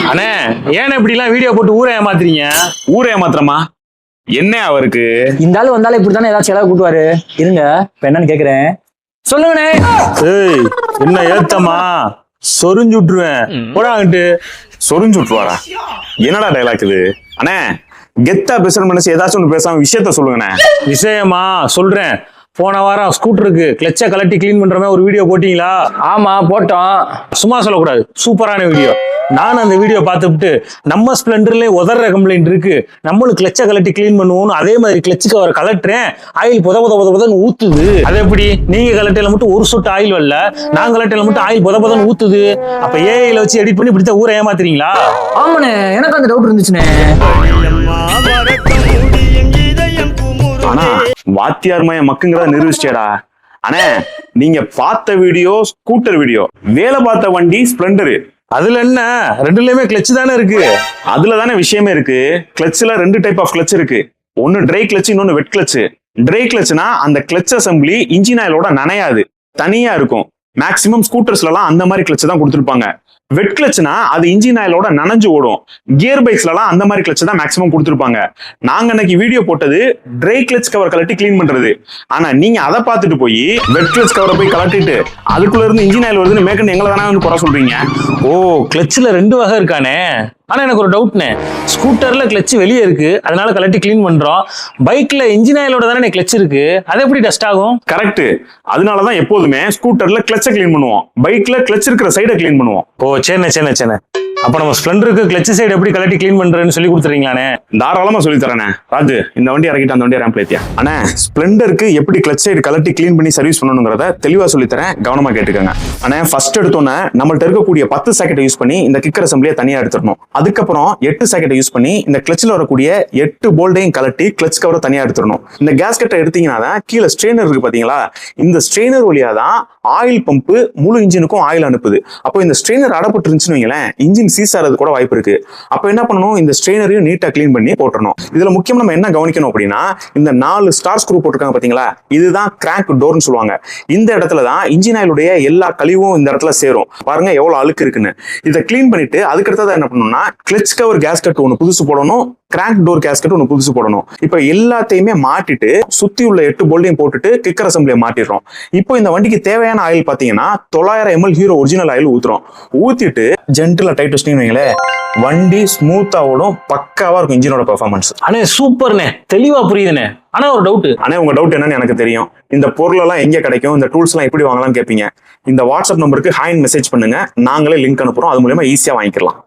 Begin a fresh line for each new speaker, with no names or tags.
அண்ணே ஏன் இப்படி எல்லாம் வீடியோ போட்டு ஊரை ஏமாத்துறீங்க?
ஊரை ஏமாத்திரமா? என்ன அவருக்கு
இந்த ஆள் வந்தாலும் இப்படித்தானே ஏதாவது செலவு கூட்டுவாரு. இருங்க இப்ப என்னன்னு கேக்குறேன், சொல்லுங்கண்ணே.
ஏய் என்ன ஏத்தமா சொரிஞ்சு விட்டுருவேன் போடாங்கிட்டு.
சொரிஞ்சு விட்டுருவாரா? என்னடா டைலாக் இது? அண்ணே கெத்தா பேசுற மனசு ஏதாச்சும் ஒண்ணு பேசாம விஷயத்த சொல்லுங்கண்ணே.
விஷயமா சொல்றேன். போன வாரம் ஸ்கூட்டருக்கு கிளச்சை கலட்டி கிளீன் பண்ற மாதிரி ஒரு வீடியோ போட்டீங்களா?
ஆமா போட்டோம்.
சும்மா சொல்லக்கூடாது, சூப்பரான வீடியோ. நான் அந்த வீடியோ பார்த்துட்டு நம்ம ஸ்பிளெண்டர்லயே உதற கம்ப்ளைண்ட் இருக்கு, நம்மளும் கிளச்சை கலட்டி கிளீன் பண்ணுவோம்னு அதே மாதிரி கிளச்சுக்கு அவர் கலட்டுறேன், ஆயில் புதன்னு ஊத்துது. அது எப்படி? நீங்க கலட்டையில மட்டும் ஒரு சொட்டு ஆயில் வரல, நான் கலட்டையில மட்டும் ஆயில் புதன்னு ஊத்துது. அப்ப ஏஐல வச்சு எடிட் பண்ணி இப்படித்தான் ஊரை ஏமாத்துறீங்களா?
ஆமாண்ணே, எனக்கு அந்த டவுட் இருந்துச்சுண்ணே.
ஆனா வாத்தியார் மய மக்குங்கிறத நிரூபிச்சிட்டேடா. அண்ணே நீங்க பார்த்த வீடியோ ஸ்கூட்டர் வீடியோ, வேலை பார்த்த வண்டி ஸ்பிளெண்டரு.
அதுல என்ன, ரெண்டுலயுமே கிளச் தானே இருக்கு.
அதுல தானே விஷயமே இருக்கு. கிளச்ல ரெண்டு டைப் ஆஃப் கிளச் இருக்கு. ஒன்னு ட்ரை கிளச், இன்னொன்னு வெட் கிளச். ட்ரை கிளச்னா அந்த கிளச் அசம்பிளி இன்ஜின் ஆயிலோட நனையாது, தனியா இருக்கும். மேக்சிமம் ஸ்கூட்டர்ஸ்ல எல்லாம் அந்த மாதிரி கிளச் தான் கொடுத்துருப்பாங்க. வெட் கிளச்னா அது இன்ஜின் ஆயிலோட நனைஞ்சு ஓடும். கியர் பைக்ஸ்ல எல்லாம் அந்த மாதிரி கிளச் தான் மேக்சிமம் கொடுத்துருப்பாங்க. நாங்க அன்னைக்கு வீடியோ போட்டது ட்ரை கிளச் கவர் கலட்டி கிளீன் பண்றது. ஆனா நீங்க அதை பார்த்துட்டு போய் வெட் கிளச் கவரை போய் கலட்டிட்டு அதுக்குள்ள இருந்து இன்ஜின் ஆயில் வருதுன்னு மேற்கொண்டு எங்களை தானே வந்து குறை சொல்றீங்க.
ஓ, கிளச்ல ரெண்டு வகை இருக்கானே. ஆனா எனக்கு ஒரு டவுட்னே, ஸ்கூட்டர்ல கிளச் வெளியே இருக்கு, அதனால கலட்டி கிளீன் பண்றோம். பைக்ல இன்ஜின் ஆயிலோட தானே கிளச் இருக்கு, அது எப்படி டஸ்ட் ஆகும்?
கரெக்ட். அதனாலதான் எப்போதுமே ஸ்கூட்டர்ல கிளச்சை கிளீன் பண்ணுவோம், பைக்ல கிளச் இருக்கிற சைடை கிளீன் பண்ணுவோம்.
ஓ சேன. அப்ப நம்ம ஸ்பிளெண்டருக்கு கிளச் சைடு எப்படி கலட்டி கிளீன் பண்றேன்னு சொல்லி கொடுத்துறீங்களானே?
தாராளமா சொல்லி தரேனே. ராஜு இந்த வண்டி இறக்கிட்டு அந்த வண்டியை ரேம்ப்ல ஏத்தியா. அண்ணே ஸ்பிளெண்டருக்கு எப்படி கிளச் சைடு கலட்டி கிளீன் பண்ணி சர்வீஸ் பண்ணணுங்கிறத தெளிவா சொல்லி தரேன், கவனமா கேட்டுக்கோங்க. அண்ணே ஃபர்ஸ்ட் எடுத்தோன்னே நம்மள்ட்ட இருக்கக்கூடிய 10 சாக்கெட்டை யூஸ் பண்ணி இந்த கிக்கர் அசம்பிளியை தனியா எடுத்துடணும். அதுக்கப்புறம் 8 சாக்கெட்டை யூஸ் பண்ணி இந்த கிளச்சில் வரக்கூடிய 8 போல்டையும் கலட்டி கிளச் கவரை தனியா எடுத்துடணும். இந்த கேஸ்கெட்டை எடுத்தீங்கன்னா தான் கீழே ஸ்ட்ரெயினர் இருக்கு பாத்தீங்களா, இந்த ஸ்ட்ரெயினர் வழியா தான் ஆயில் பம்பு முழு இன்ஜினுக்கும் ஆயில் அனுப்புது. அப்போ இந்த ஸ்ட்ரெயினர் அடப்பட்டு இருந்துச்சுன்னு வைங்களேன், இன்ஜின் சீஸ் ஆறது கூட வாய்ப்பு இருக்கு. அப்ப என்ன பண்ணணும், இந்த ஸ்ட்ரெயினரையும் நீட்டா கிளீன் பண்ணி போட்டுறணும். இதுல முக்கியம் நம்ம என்ன கவனிக்கணும் அப்படின்னா, இந்த 4 ஸ்டார் ஸ்க்ரூ போட்டிருக்காங்க பாத்தீங்களா, இதுதான் கிராங்க் டோர்னு சொல்லுவாங்க. இந்த இடத்துல தான் இன்ஜின் ஆயிலுடைய எல்லா கழிவும் இந்த இடத்துல சேரும். பாருங்க எவ்வளவு அழுக்கு இருக்குன்னு. இதை கிளீன் பண்ணிட்டு அதுக்கடுத்ததான் என்ன பண்ணணும்னா, கிளச் கவர் கேஸ்கெட் ஒன்று புதுசு போடணும், கிராங்க் டோர் கேஸ்கெட் ஒன்று புதுசு போடணும். இப்போ எல்லாத்தையுமே மாட்டிட்டு சுத்தி உள்ள 8 போல்டையும் போட்டுட்டு கிக்கர் அசம்பிளியை மாட்டிடுறோம். இப்போ இந்த வண்டிக்கு தேவையான ஆயில் பாத்தீங்கன்னா 900 ml ஹீரோ ஒரிஜினல் ஆயில் ஊத்துறோம். ஊத்திட்டு ஜென்டிலா டைட் வச்சிட்டீங்கன்னு வண்டி ஸ்மூத்தா ஓடும், பக்காவா இருக்கும் இன்ஜினோட பெர்ஃபார்மன்ஸ்.
அண்ணே சூப்பர்ண்ணே, தெளிவா புரியுதுண்ணே. ஆனா ஒரு டவுட்.
அண்ணே உங்க டவுட் என்னன்னு எனக்கு தெரியும். இந்த பொருள் எல்லாம் எங்க கிடைக்கும், இந்த டூல்ஸ் எல்லாம் எப்படி வாங்கலாம்னு கேட்பீங்க. இந்த வாட்ஸ்அப் நம்பருக்கு ஹாய் மெசேஜ் பண்ணுங்க, நாங்களே லிங்க் அனுப்புறோம், அது மூலமா ஈஸியா வாங்கிக்கலாம்.